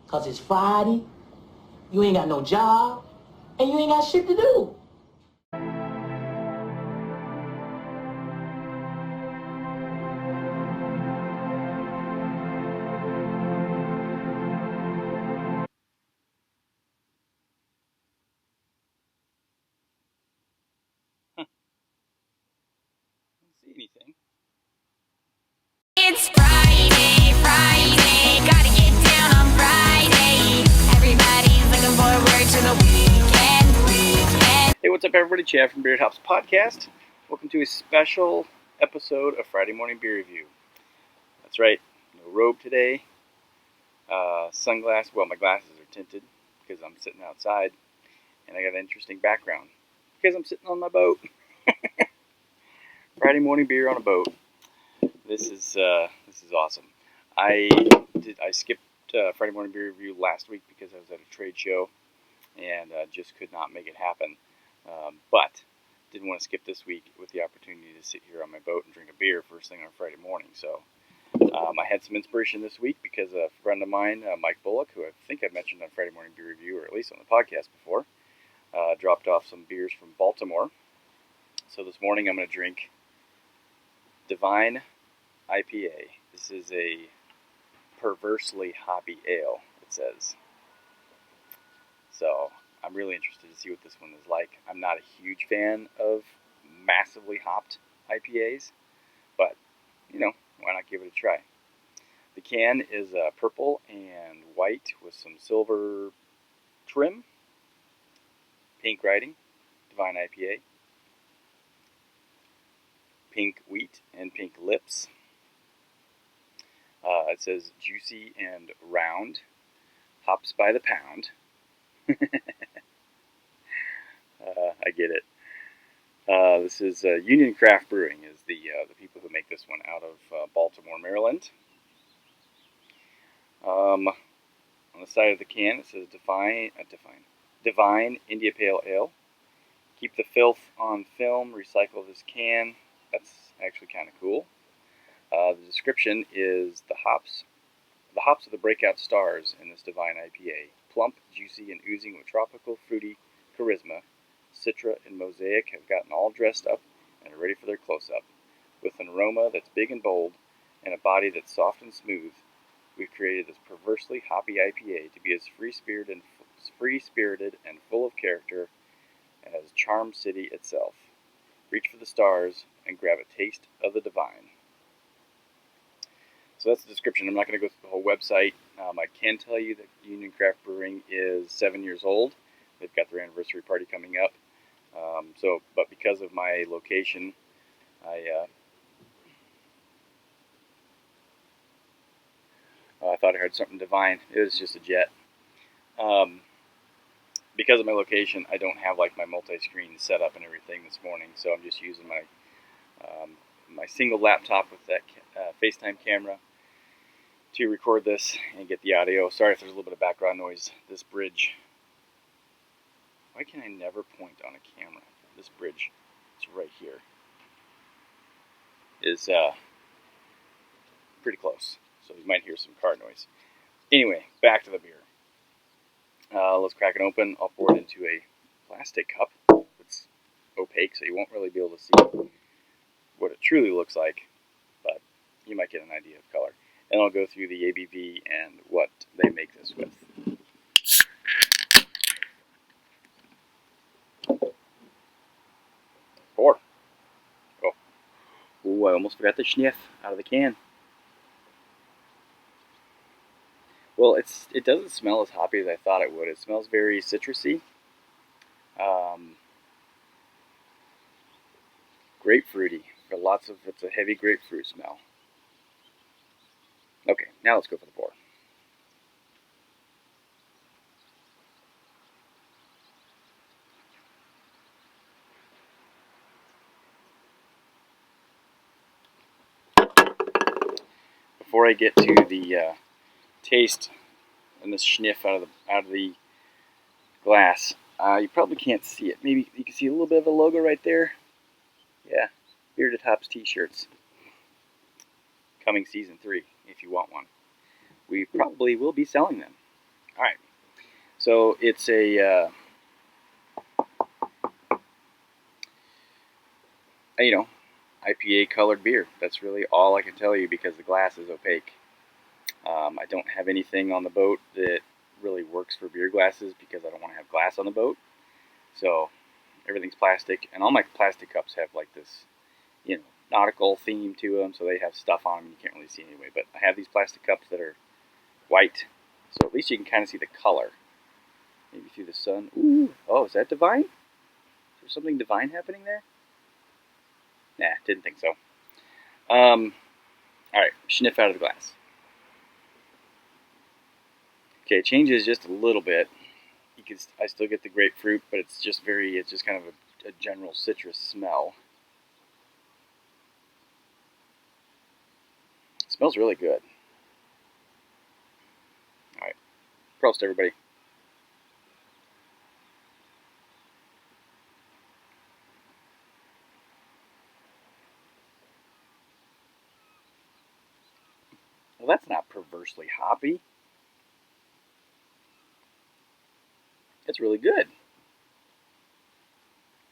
Because it's Friday, you ain't got no job, and you ain't got shit to do. See anything. It's Friday, gotta get down on Friday. Everybody's looking forward to the weekend. Hey, what's up, everybody? Chad from Beard Hops Podcast. Welcome to a special episode of Friday Morning Beer Review. That's right, no robe today. Sunglasses. Well, my glasses are tinted because I'm sitting outside, and I got an interesting background because I'm sitting on my boat. Friday morning beer on a boat. This is awesome. I skipped Friday morning beer review last week because I was at a trade show and just could not make it happen. But didn't want to skip this week with the opportunity to sit here on my boat and drink a beer first thing on Friday morning. So I had some inspiration this week because a friend of mine, Mike Bullock, who I think I've mentioned on Friday morning beer review or at least on the podcast before, dropped off some beers from Baltimore. So this morning I'm going to drink Divine IPA. This is a perversely hoppy ale, it says. So I'm really interested to see what this one is like. I'm not a huge fan of massively hopped IPAs, but, you know, why not give it a try? The can is purple and white with some silver trim. Pink writing, Divine IPA. Pink wheat and pink lips. It says juicy and round. Hops by the pound. I get it. This is Union Craft Brewing is the people who make this one out of Baltimore, Maryland. On the side of the can it says Divine India Pale Ale. Keep the filth on film. Recycle this can. That's actually kind of cool. The description is the hops are the breakout stars in this Divine IPA. Plump, juicy, and oozing with tropical, fruity charisma. Citra and Mosaic have gotten all dressed up and are ready for their close-up. With an aroma that's big and bold and a body that's soft and smooth, we've created this perversely hoppy IPA to be as free-spirited and full of character as Charm City itself. Reach for the stars and grab a taste of the divine. So that's the description. I'm not going to go through the whole website. I can tell you that Union Craft Brewing is 7 years old. They've got their anniversary party coming up. But because of my location, I thought I heard something divine. It was just a jet. Because of my location, I don't have like my multi-screen setup and everything this morning, so I'm just using my my single laptop with that FaceTime camera to record this and get the audio. Sorry if there's a little bit of background noise. This bridge. Why can I never point on a camera? This bridge, it's right here, is pretty close, so you might hear some car noise. Anyway, back to the beer. Let's crack it open. I'll pour it into a plastic cup. It's opaque, so you won't really be able to see what it truly looks like, but you might get an idea of color. And I'll go through the ABV and what they make this with. Pour. Oh, ooh, I almost forgot the sniff out of the can. Well, it doesn't smell as hoppy as I thought it would. It smells very citrusy. Grapefruity. It's a heavy grapefruit smell. Okay, now let's go for the pour. Before I get to the taste and the sniff out of the glass, you probably can't see it. Maybe you can see a little bit of the logo right there. Yeah, Bearded Hops t-shirts. Coming season 3, if you want one. We probably will be selling them. All right. So it's a IPA colored beer. That's really all I can tell you because the glass is opaque. I don't have anything on the boat that really works for beer glasses because I don't want to have glass on the boat. So everything's plastic, and all my plastic cups have like this, nautical theme to them, so they have stuff on them and you can't really see anyway. But I have these plastic cups that are white, so at least you can kind of see the color. Maybe through the sun. Ooh, oh, is that divine? Is there something divine happening there? Nah, didn't think so. All right, sniff out of the glass. Okay, it changes just a little bit. I still get the grapefruit, but it's just kind of a general citrus smell. It smells really good. All right, prost everybody. Well, that's not perversely hoppy. It's really good.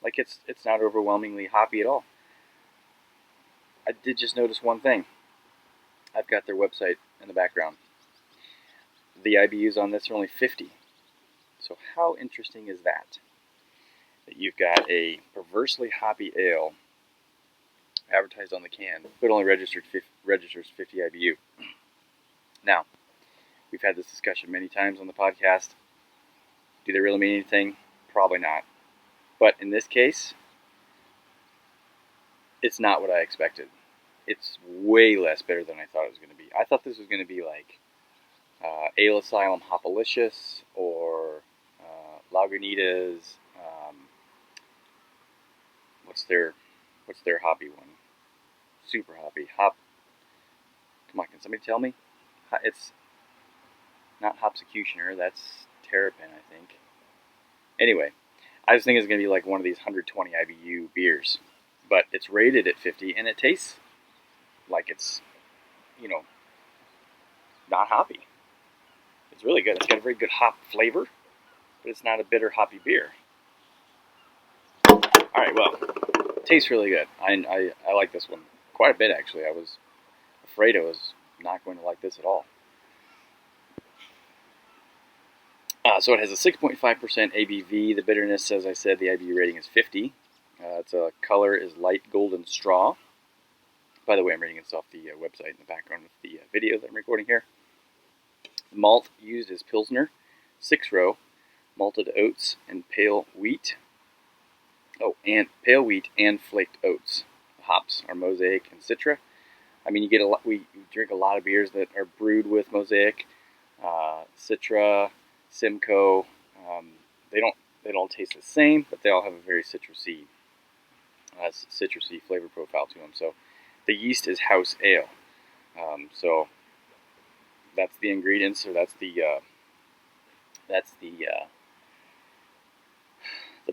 Like it's not overwhelmingly hoppy at all. I did just notice one thing. I've got their website in the background. The IBUs on this are only 50. So how interesting is that? That you've got a perversely hoppy ale advertised on the can, but only registers 50 IBU. Now, we've had this discussion many times on the podcast. Do they really mean anything? Probably not. But in this case, it's not what I expected. It's way less bitter than I thought it was going to be. I thought this was going to be like Ale Asylum Hopalicious or Lagunitas. What's their hoppy one? Super hoppy. Come on, can somebody tell me? It's not Hopsecutioner. That's Terrapin, I think. Anyway, I just think it's going to be like one of these 120 IBU beers. But it's rated at 50, and it tastes like it's, not hoppy. It's really good. It's got a very good hop flavor, but it's not a bitter, hoppy beer. All right, well, it tastes really good. I like this one quite a bit, actually. I was afraid I was not going to like this at all. So it has a 6.5% ABV. The bitterness, as I said, the IBU rating is 50. Its color is light golden straw. By the way, I'm reading this off the website in the background of the video that I'm recording here. The malt used is Pilsner, 6-row, malted oats, and pale wheat. Oh, and pale wheat and flaked oats. The hops are Mosaic and Citra. I mean, we drink a lot of beers that are brewed with Mosaic, Citra, Simcoe. They don't taste the same, but they all have a very citrusy flavor profile to them. So the yeast is house ale. So that's the ingredients, or that's the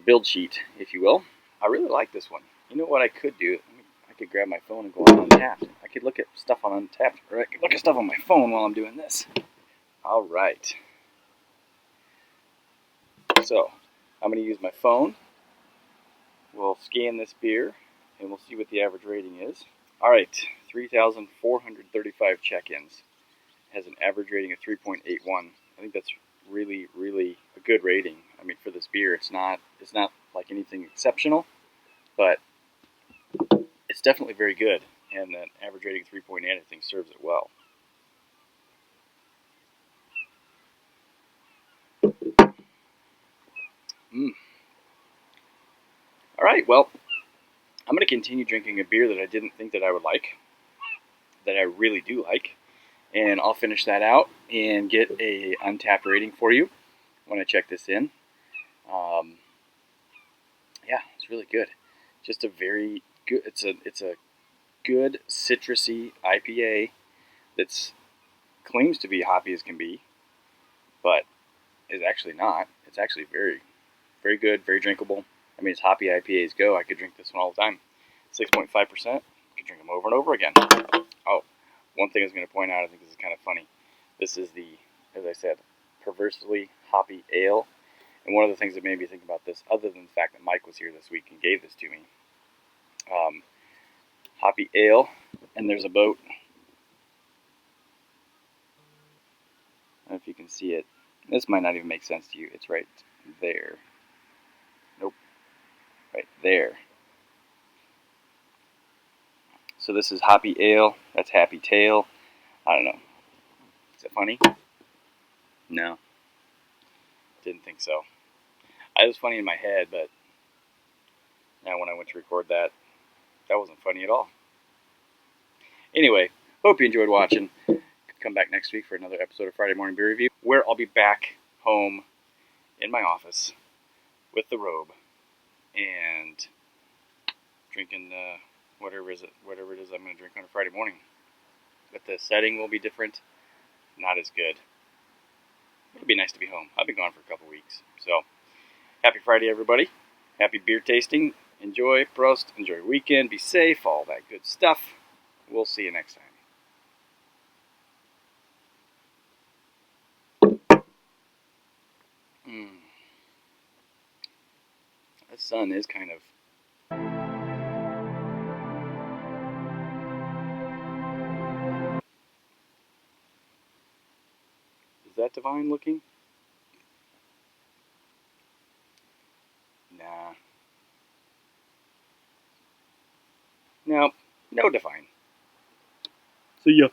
build sheet, if you will. I really like this one. You know what I could do? I could grab my phone and go on Untapped. I could look at stuff on Untapped, or I could look at stuff on my phone while I'm doing this. All right. So I'm going to use my phone. We'll scan this beer, and we'll see what the average rating is. All right, 3,435 check-ins. Has an average rating of 3.81. I think that's really, really a good rating. I mean, for this beer, it's not like anything exceptional, but it's definitely very good. And the average rating of 3.8, I think, serves it well. All right, well, I'm going to continue drinking a beer that I didn't think that I would like, that I really do like. And I'll finish that out and get a Untapped rating for you when I check this in. Yeah, it's really good. Just a very good. It's a good citrusy IPA that's claims to be hoppy as can be, but is actually not. It's actually very, very good, very drinkable. I mean, as hoppy IPAs go, I could drink this one all the time. 6.5%. I could drink them over and over again. Oh, one thing I was going to point out, I think this is kind of funny. This is as I said, Perversely Hoppy Ale. And one of the things that made me think about this, other than the fact that Mike was here this week and gave this to me, Hoppy Ale, and there's a boat. I don't know if you can see it. This might not even make sense to you. It's right there. Nope. Right there. So this is Hoppy Ale. That's Happy Tail. I don't know. Is it funny? No. Didn't think so. I was funny in my head, but now when I went to record that, that wasn't funny at all. Anyway, hope you enjoyed watching. Come back next week for another episode of Friday Morning Beer Review, where I'll be back home in my office with the robe and drinking whatever it is I'm going to drink on a Friday morning. But the setting will be different, not as good. It'll be nice to be home. I've been gone for a couple weeks. So, happy Friday, everybody. Happy beer tasting. Enjoy, Prost, enjoy your weekend, be safe, all that good stuff. We'll see you next time. The sun is kind of... Is that divine looking? Nah. No, no divine. See ya.